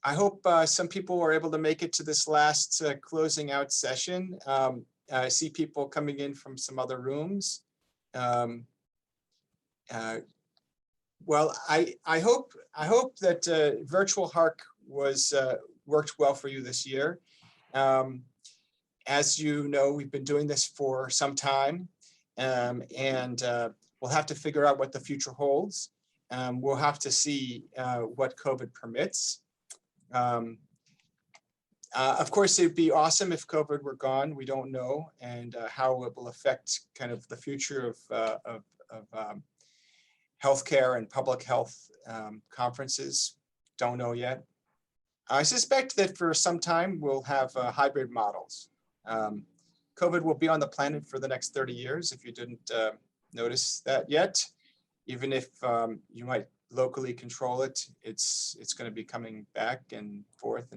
I hope some people were able to make it to this last closing out session. I see people coming in from some other rooms. Well, I hope that virtual HARC was worked well for you this year. As you know, we've been doing this for some time, and we'll have to figure out what the future holds. We'll have to see what COVID permits. Of course, it'd be awesome if COVID were gone. We don't know, and how it will affect kind of the future of healthcare and public health conferences. Don't know yet. I suspect that for some time we'll have hybrid models. COVID will be on the planet for the next 30 years, if you didn't notice that yet. Even if you might locally control it, it's going to be coming back and forth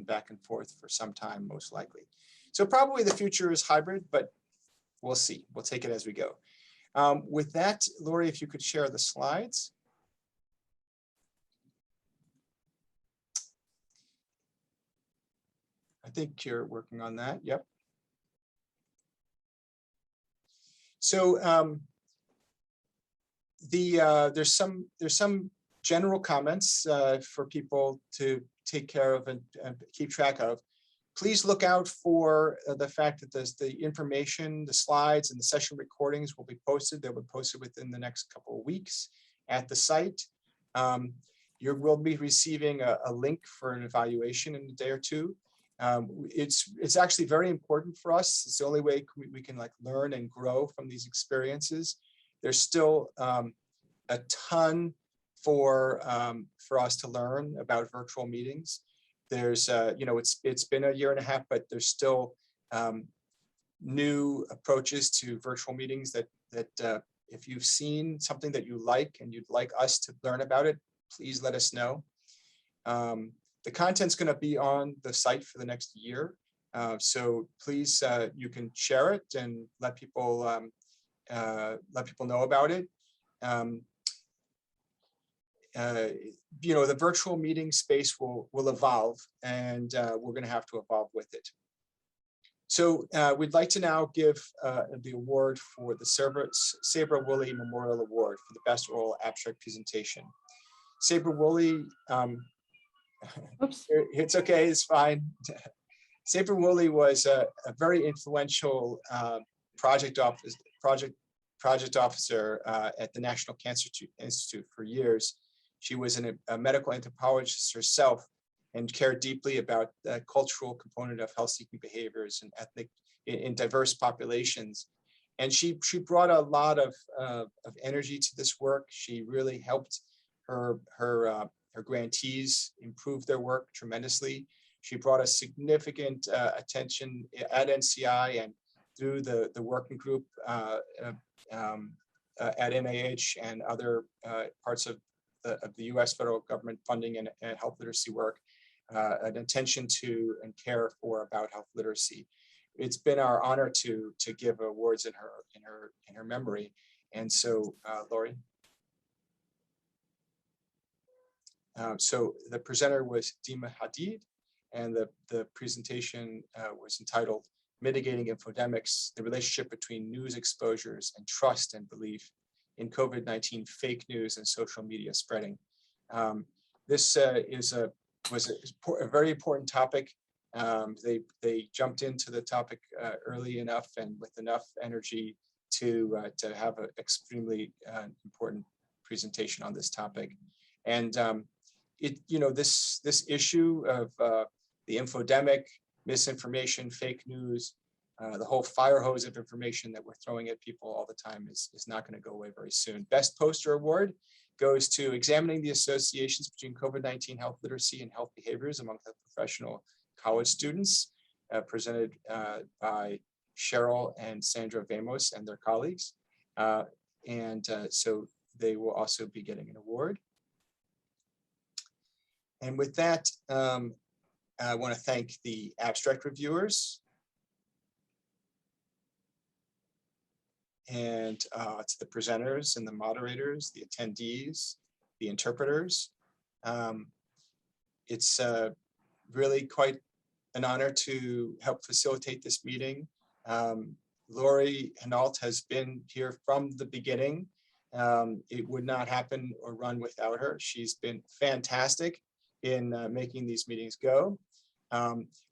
for some time, most likely. So probably the future is hybrid, but we'll see. We'll take it as we go. With that, Lori, if you could share the slides. I think you're working on that. Yep. So there's some general comments for people to take care of and keep track of. Please look out for the fact that the information, the slides, and the session recordings will be posted. They'll be posted within the next couple of weeks at the site. You will be receiving a link for an evaluation in a day or two. It's actually very important for us. It's the only way we can like learn and grow from these experiences. There's still a ton for us to learn about virtual meetings. There's you know, it's been a year and a half, but there's still new approaches to virtual meetings that if you've seen something that you like and you'd like us to learn about it, please let us know. The content's going to be on the site for the next year, so please you can share it and let people know about it. You know, the virtual meeting space will evolve, and we're going to have to evolve with it. So we'd like to now give the award for the Sabra Woolley Memorial Award for the Best Oral Abstract Presentation. Sabra Woolley, it's okay, it's fine. Sabra Woolley was a very influential project officer at the National Cancer Institute for years. She was a medical anthropologist herself and cared deeply about the cultural component of health-seeking behaviors and ethnic in diverse populations. And she brought a lot of energy to this work. She really helped her grantees improve their work tremendously. She brought a significant attention at NCI and through the working group at NIH and other parts of the US federal government funding and health literacy work, an attention to and care for about health literacy. It's been our honor to give awards in her memory. And so, Lori. So the presenter was Dima Hadid, and the presentation was entitled Mitigating Infodemics, the Relationship Between News Exposures and Trust and Belief in COVID-19 Fake News and Social Media Spreading. This was a very important topic. They jumped into the topic early enough and with enough energy to have an extremely important presentation on this topic. And you know, this issue of the infodemic, misinformation, fake news, the whole fire hose of information that we're throwing at people all the time is not going to go away very soon. Best Poster Award goes to Examining the Associations Between COVID-19 Health Literacy and Health Behaviors Among Health Professional College Students, presented by Cheryl and Sandra Vamos and their colleagues. So they will also be getting an award. And with that, I want to thank the abstract reviewers and to the presenters and the moderators, the attendees, the interpreters. It's really quite an honor to help facilitate this meeting. Lori Hinault has been here from the beginning. It would not happen or run without her. She's been fantastic in making these meetings go.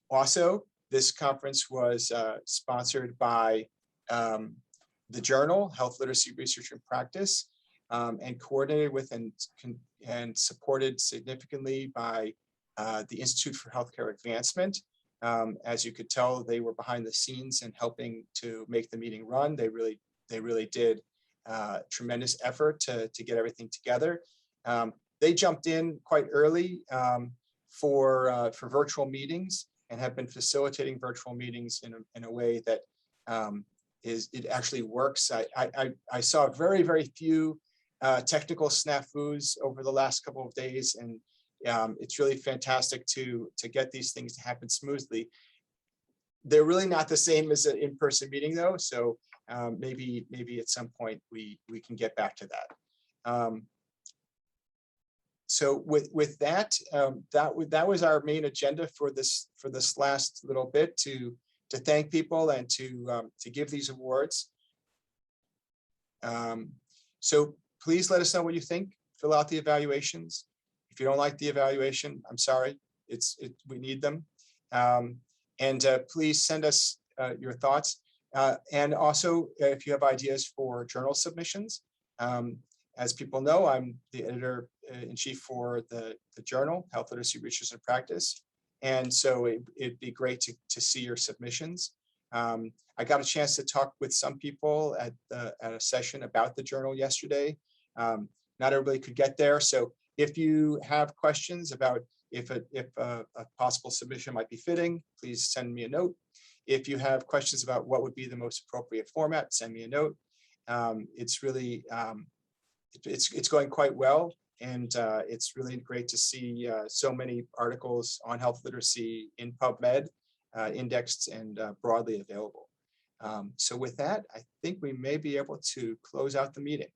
Also, this conference was sponsored by the journal, Health Literacy Research and Practice, and coordinated with and supported significantly by the Institute for Healthcare Advancement. As you could tell, they were behind the scenes and helping to make the meeting run. They really did tremendous effort to get everything together. They jumped in quite early for virtual meetings and have been facilitating virtual meetings in a way that it actually works. I saw very few technical snafus over the last couple of days, and it's really fantastic to get these things to happen smoothly. They're really not the same as an in-person meeting though, so maybe at some point we can get back to that. So with that, that was our main agenda for this last little bit, to thank people and to give these awards. So please let us know what you think. Fill out the evaluations. If you don't like the evaluation, I'm sorry. We need them. And please send us your thoughts. And also, if you have ideas for journal submissions, as people know, I'm the editor-in-chief for the journal, Health Literacy Research and Practice. And so it'd be great to see your submissions. I got a chance to talk with some people at a session about the journal yesterday. Not everybody could get there. So if you have questions about if a possible submission might be fitting, please send me a note. If you have questions about what would be the most appropriate format, send me a note. It's really, it's going quite well. And it's really great to see so many articles on health literacy in PubMed, indexed and broadly available. So with that, I think we may be able to close out the meeting.